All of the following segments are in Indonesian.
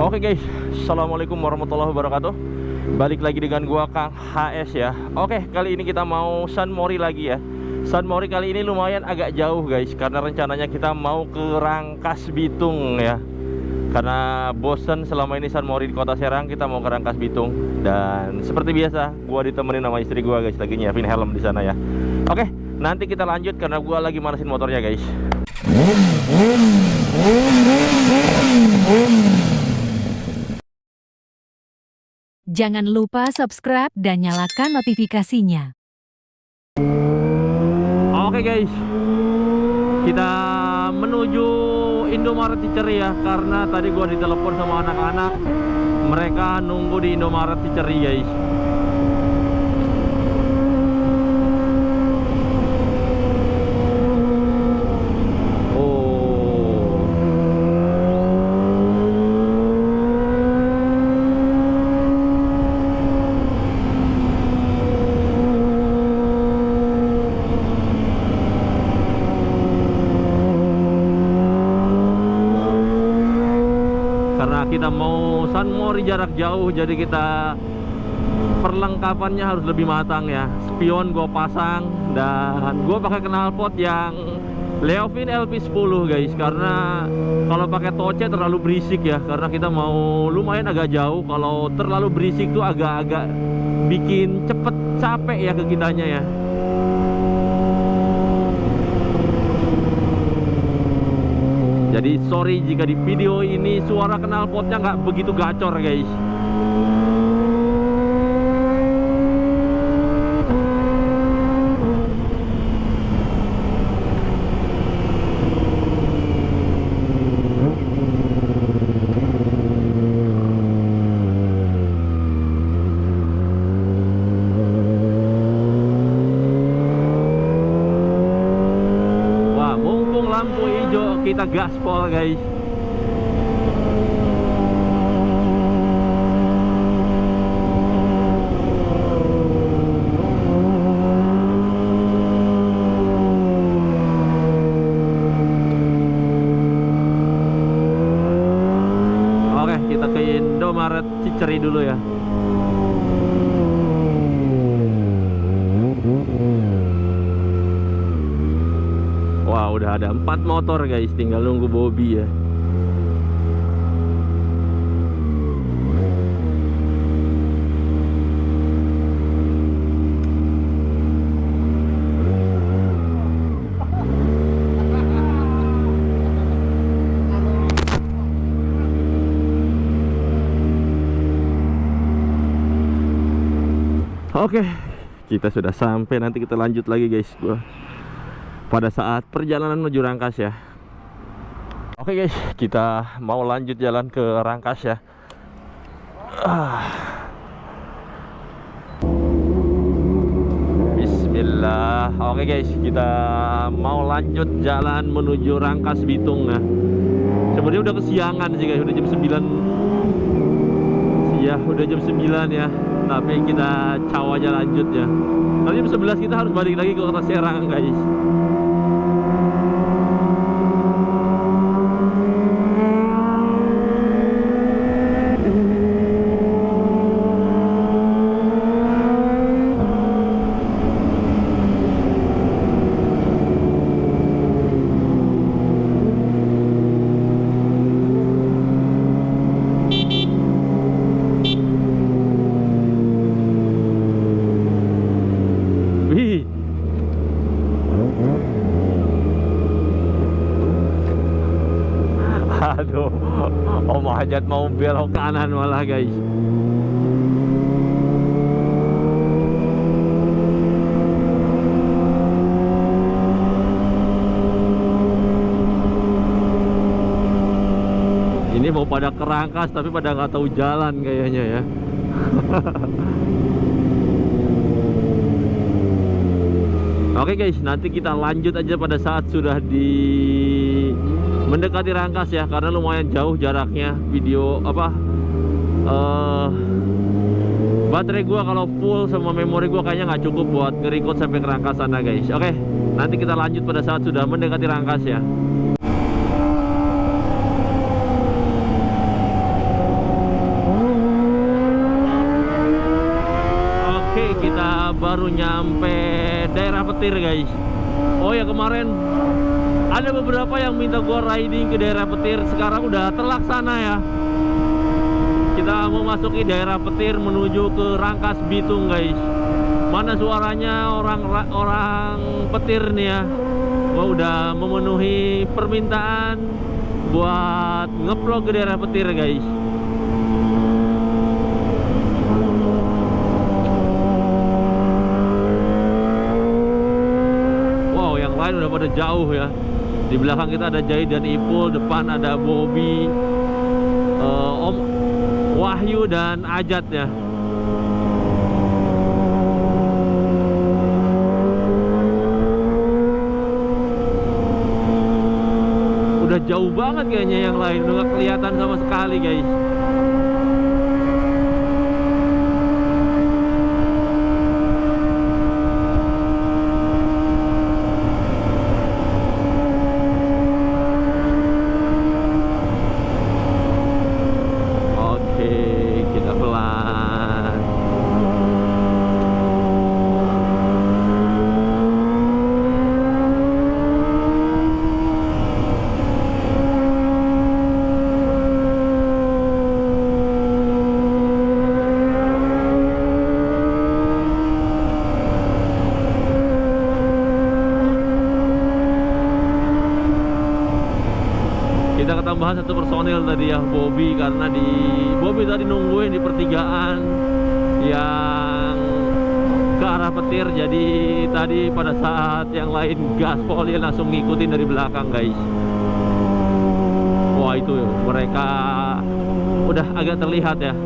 Oke guys, assalamualaikum warahmatullahi wabarakatuh. Balik lagi dengan gua Kang HS ya. Oke, kali ini kita mau San Mori lagi ya. San Mori kali ini lumayan agak jauh guys, karena rencananya kita mau ke Rangkas Bitung ya. Karena bosen selama ini San Mori di Kota Serang, kita mau ke Rangkas Bitung. Dan seperti biasa, gua ditemenin sama istri gua guys, lagi nyiapin helm di sana ya. Oke, nanti kita lanjut karena gua lagi manasin motornya guys. Jangan lupa subscribe dan nyalakan notifikasinya. Oke guys, kita menuju Indomaret Cicerih ya. Karena tadi gua ditelepon sama anak-anak, mereka nunggu di Indomaret Cicerih guys. Karena kita mau San Mori jarak jauh, jadi kita perlengkapannya harus lebih matang ya. Spion gue pasang dan gue pakai knalpot yang Leovin LP10 guys, karena kalau pakai toce terlalu berisik ya. Karena kita mau lumayan agak jauh, kalau terlalu berisik tuh agak-agak bikin cepet capek ya ke kitanya ya. Jadi sorry jika di video ini suara knalpotnya nggak begitu gacor guys. Wah, mumpung lampu hijau kita gaspol guys. Oke, kita ke Indomaret Cicerih dulu ya. Wah, udah ada 4 motor guys, tinggal nunggu Bobby ya. Oke, kita sudah sampai. Nanti kita lanjut lagi guys, pada saat perjalanan menuju Rangkas ya. Oke guys, kita mau lanjut jalan ke Rangkas ya. Bismillah. Oke guys, kita mau lanjut jalan menuju Rangkas Bitung ya. Sebenarnya udah kesiangan sih guys, udah jam 9. Ya, udah jam 9 ya. Tapi kita caw aja lanjut ya. Nanti jam 11 kita harus balik lagi ke Kota Serang guys. Aduh, Om Hajat mau belok kanan malah guys. Ini mau pada ke Rangkas tapi pada nggak tahu jalan kayaknya ya. Oke guys, nanti kita lanjut aja pada saat sudah mendekati Rangkas ya, karena lumayan jauh jaraknya. Video baterai gua kalau full sama memori gua kayaknya nggak cukup buat nge-record sampai ke Rangkas sana guys. Oke, nanti kita lanjut pada saat sudah mendekati Rangkas ya. baru nyampe daerah Petir guys. Oh ya, kemarin ada beberapa yang minta gua riding ke daerah Petir, sekarang udah terlaksana ya. Kita mau masuki daerah Petir menuju ke Rangkas Bitung guys. Mana suaranya orang Petir nih ya. Gua udah memenuhi permintaan buat nge-vlog ke daerah Petir guys. Wow, yang lain udah pada jauh ya. Di belakang kita ada Jai dan Ipul, depan ada Bobby, Om Wahyu dan Ajat ya. Udah jauh banget kayaknya yang lain, udah gak kelihatan sama sekali guys. Kita ketambahan satu personil tadi ya, Bobby, karena Bobby tadi nungguin di pertigaan yang ke arah Petir. Jadi tadi pada saat yang lain gaspol, dia langsung ngikutin dari belakang guys. Wah, itu mereka udah agak terlihat ya,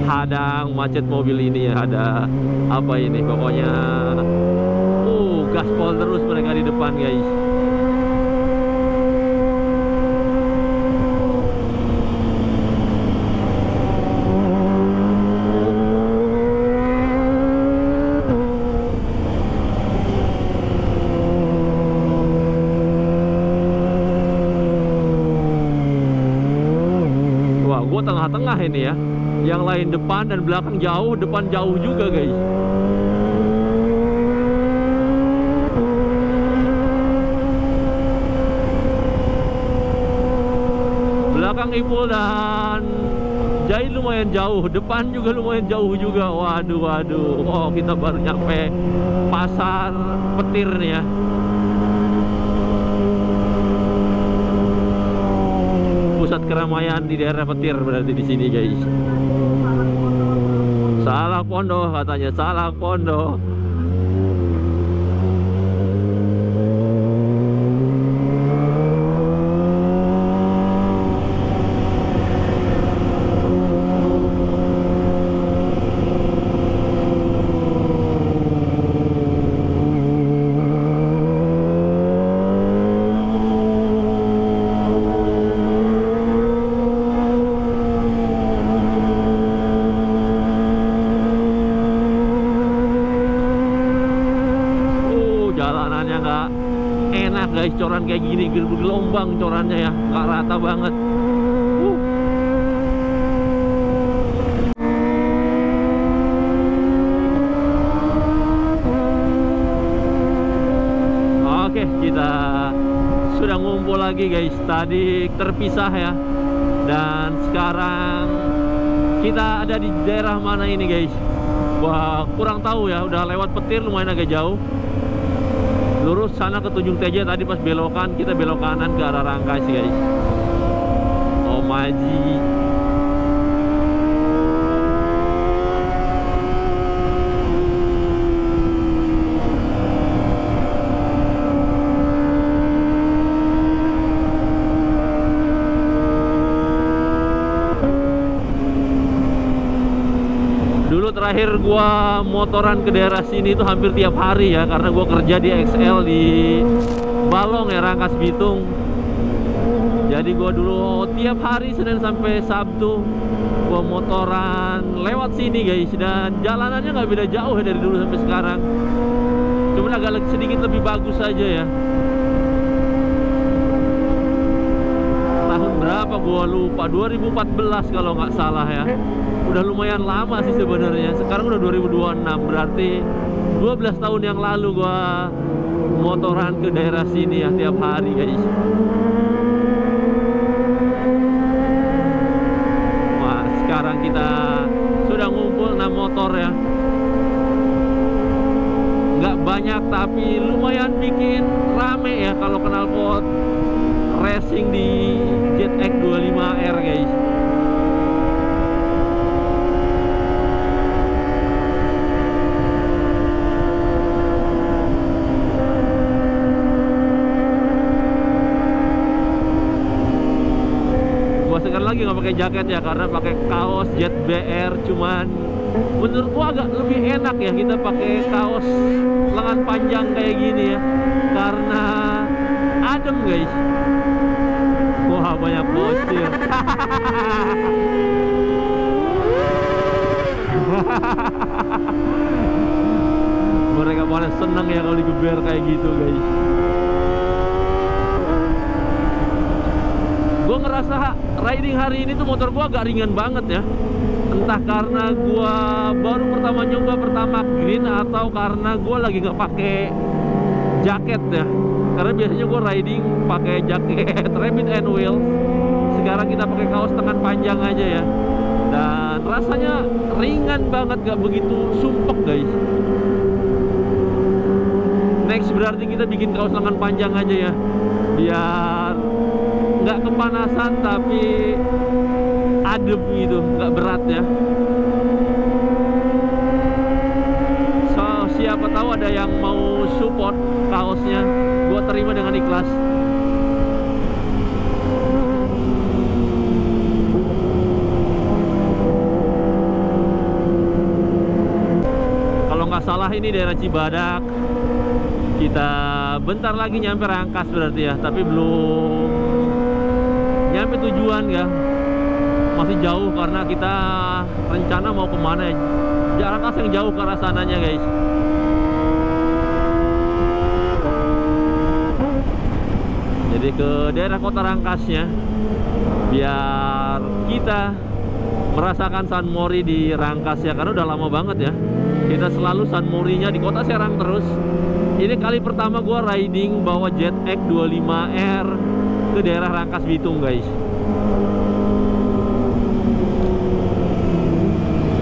hadang macet mobil ini ya. Ada apa ini, pokoknya gaspol terus mereka di depan guys. Gue tengah-tengah ini ya, yang lain depan dan belakang jauh, depan jauh juga guys. Belakang Ipul dan Jai lumayan jauh, depan juga lumayan jauh juga. Waduh, waduh. Oh, kita baru nyampe pasar Petir nih ya. Pusat keramaian di daerah Petir berarti di sini guys. Salah pondok katanya, salah pondok. Jalanannya nggak enak guys, coran kayak gini, gelombang corannya ya, nggak rata banget. Oke, kita sudah ngumpul lagi guys. Tadi terpisah ya, dan sekarang kita ada di daerah mana ini guys? Wah, kurang tahu ya, udah lewat Petir lumayan agak jauh. Lurus sana ke Tunjung Teja, tadi pas belokan kita belok kanan ke arah Rangkas guys. Omaji. Dulu terakhir gua motoran ke daerah sini itu hampir tiap hari ya, karena gua kerja di XL di Balong ya, Rangkas Bitung. Jadi gua dulu tiap hari Senin sampai Sabtu gua motoran lewat sini guys, dan jalanannya nggak beda jauh ya dari dulu sampai sekarang. Cuman agak sedikit lebih bagus saja ya. Tahun berapa gua lupa, 2014 kalau nggak salah ya. Udah lumayan lama sih sebenarnya. Sekarang udah 2026, berarti 12 tahun yang lalu gua motoran ke daerah sini ya tiap hari guys. Wah, sekarang kita sudah ngumpul 6 motor ya. Nggak banyak tapi lumayan bikin rame ya kalau knalpot racing di JetX 25R guys. Gua sekarang lagi nggak pakai jaket ya karena pakai kaos Jet BR, cuman menurut gua agak lebih enak ya kita pakai kaos lengan panjang kayak gini ya karena adem guys. Wah, banyak bocil. Mereka paling seneng ya kalau digeber kayak gitu guys. Gue ngerasa riding hari ini tuh motor gue agak ringan banget ya. Entah karena gue baru pertama nyoba pertama green atau karena gue lagi nggak pakai jaket ya. Karena biasanya gue riding pakai jaket rabbit and wheel. Sekarang kita pakai kaos tangan panjang aja ya. Dan rasanya ringan banget, gak begitu sumpek guys. Next berarti kita bikin kaos lengan panjang aja ya, biar nggak kepanasan tapi adem gitu, nggak berat ya. So, siapa tahu ada yang mau support kaosnya, gua terima dengan ikhlas. Kalau nggak salah ini daerah Cibadak. Kita bentar lagi nyampe Rangkas berarti ya, tapi belum nyampe tujuan ya. Masih jauh karena kita rencana mau kemana ya. Rangkas yang jauh ke arah sananya guys. Jadi ke daerah kota Rangkasnya, biar kita merasakan San Mori di Rangkas ya, karena udah lama banget ya kita selalu San Morinya di kota Serang terus. Ini kali pertama gua riding bawa JetX 25R ke daerah Rangkas Bitung guys.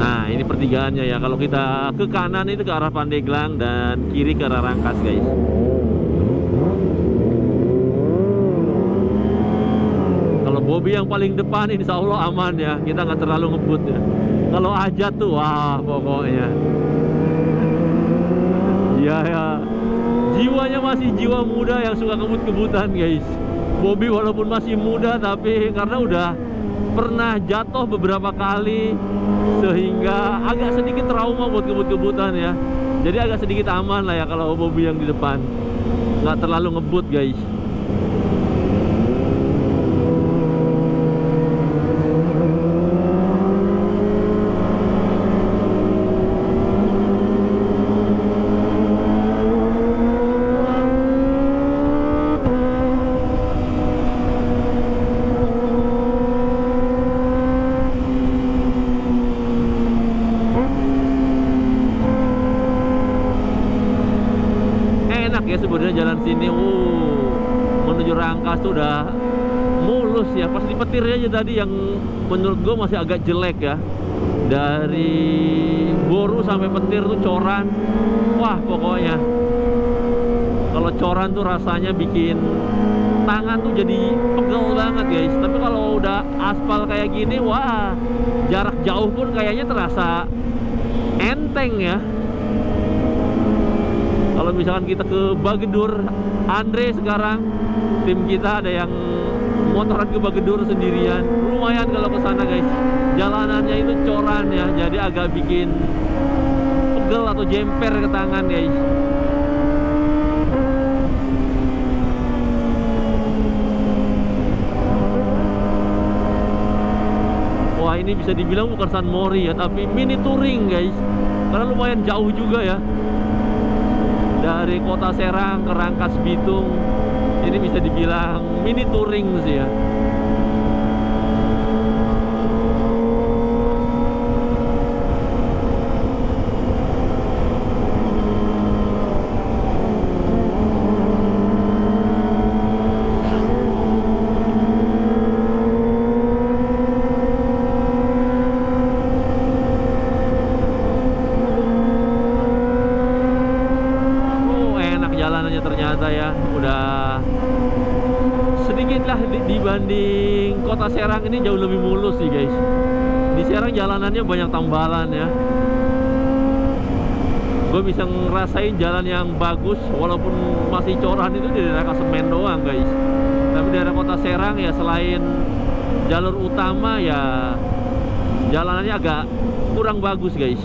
Nah ini pertigaannya ya, kalau kita ke kanan itu ke arah Pandeglang dan kiri ke arah Rangkas guys. Kalau Bobby yang paling depan insya Allah aman ya, kita nggak terlalu ngebut ya. Kalau Ajat tuh wah pokoknya ya, jiwanya masih jiwa muda yang suka kebut-kebutan guys. Bobby walaupun masih muda tapi karena udah pernah jatuh beberapa kali sehingga agak sedikit trauma buat kebut-kebutan ya. Jadi agak sedikit aman lah ya kalau Bobby yang di depan, nggak terlalu ngebut guys. Ya sebenarnya jalan sini menuju Rangkas tuh udah mulus ya. Pas di petirnya aja tadi yang menurut gue masih agak jelek ya, dari Boru sampai petir tuh coran. Wah pokoknya kalau coran tuh rasanya bikin tangan tuh jadi pegel banget guys. Tapi kalau udah aspal kayak gini, wah jarak jauh pun kayaknya terasa enteng ya. Kalau misalkan kita ke Bagedur, Andre sekarang tim kita ada yang motoran ke Bagedur sendirian. Lumayan kalau ke sana guys. Jalanannya itu coran ya, jadi agak bikin pegel atau jemper ke tangan guys. Wah ini bisa dibilang bukan San Mori ya, tapi mini touring guys. Karena lumayan jauh juga ya. Dari kota Serang ke Rangkas Bitung, ini bisa dibilang mini touring sih ya. Serang ini jauh lebih mulus sih guys. Di Serang jalanannya banyak tambalan ya. Gue bisa ngerasain jalan yang bagus walaupun masih coran itu di daerah Kasemen doang guys. Tapi daerah kota Serang ya selain jalur utama ya jalanannya agak kurang bagus guys.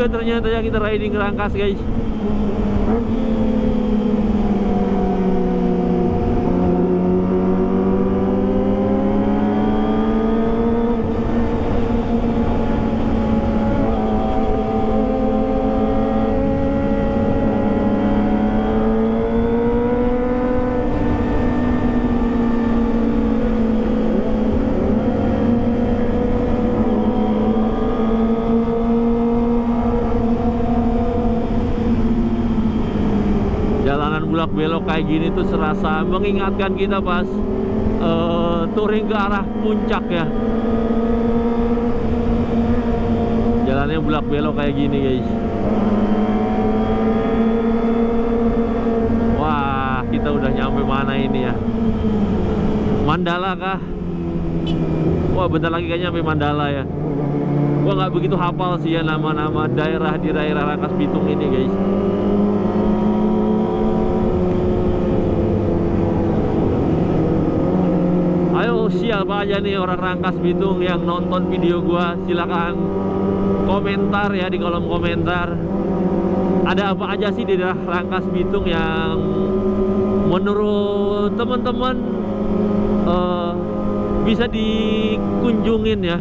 Ternyata ya kita riding ke Rangkas guys. Bulak belok kayak gini tuh serasa mengingatkan kita pas touring ke arah puncak ya. Jalannya bulak belok kayak gini guys. Wah, kita udah nyampe mana ini ya? Mandala kah? Wah, bentar lagi kayaknya nyampe Mandala ya. Gua nggak begitu hafal sih ya nama-nama daerah di daerah Rangkas Bitung ini guys. Siapa aja nih orang Rangkas Bitung yang nonton video gua, silakan komentar ya di kolom komentar. Ada apa aja sih di daerah Rangkas Bitung yang menurut teman-teman bisa dikunjungin ya.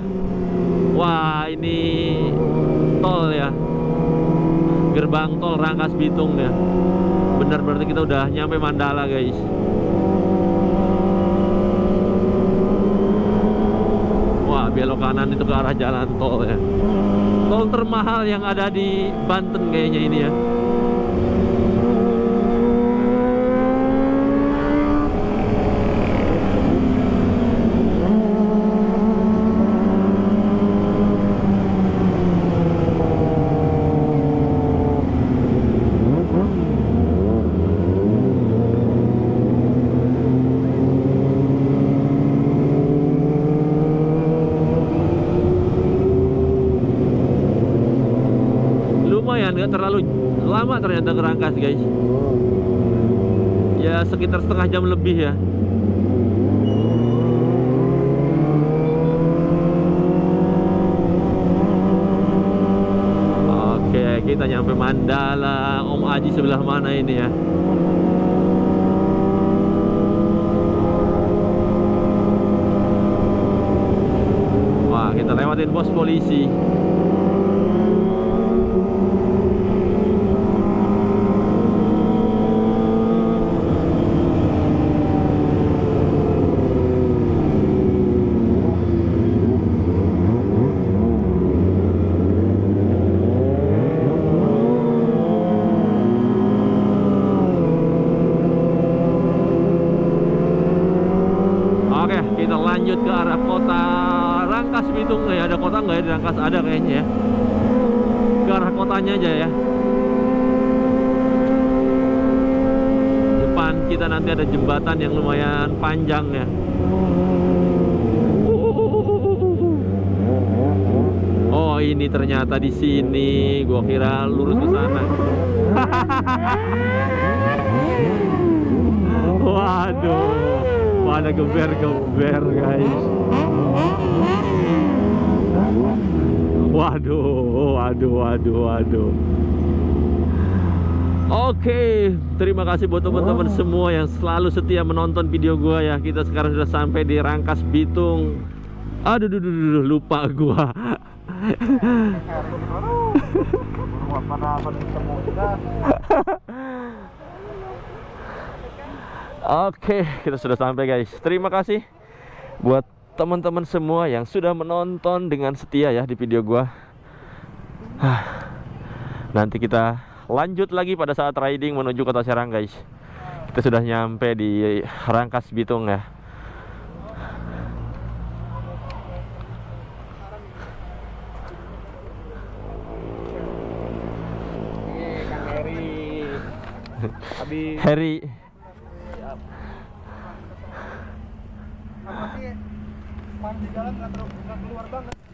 Wah, ini tol ya, gerbang tol Rangkas Bitung ya. Bener, berarti kita udah nyampe Mandala guys. Belok kanan itu ke arah jalan tol ya. Tol termahal yang ada di Banten kayaknya ini ya. Nggak terlalu lama ternyata ke Rangkas guys. Ya sekitar setengah jam lebih ya. Oke, kita nyampe Mandala. Om Aji sebelah mana ini ya? Wah, kita lewatin pos polisi. Lanjut ke arah kota Rangkas Bitung. Ya, ada kota nggak ya di Rangkas? Ada kayaknya ya. Ke arah kotanya aja ya. Depan kita nanti ada jembatan yang lumayan panjang ya. Oh, ini ternyata di sini. Gua kira lurus ke sana. Waduh, ada geber-geber guys. Waduh. Oke, terima kasih buat teman-teman semua yang selalu setia menonton video gua ya. Kita sekarang sudah sampai di Rangkas Bitung. Aduh, lupa gua. Oke, kita sudah sampai guys. Terima kasih buat teman-teman semua yang sudah menonton dengan setia ya di video gua. Nanti kita lanjut lagi pada saat riding menuju Kota Serang guys. Kita sudah nyampe di Rangkas Bitung ya. Kang Heri. Habis Heri. apa sih? Pan di jalan nggak keluar banget.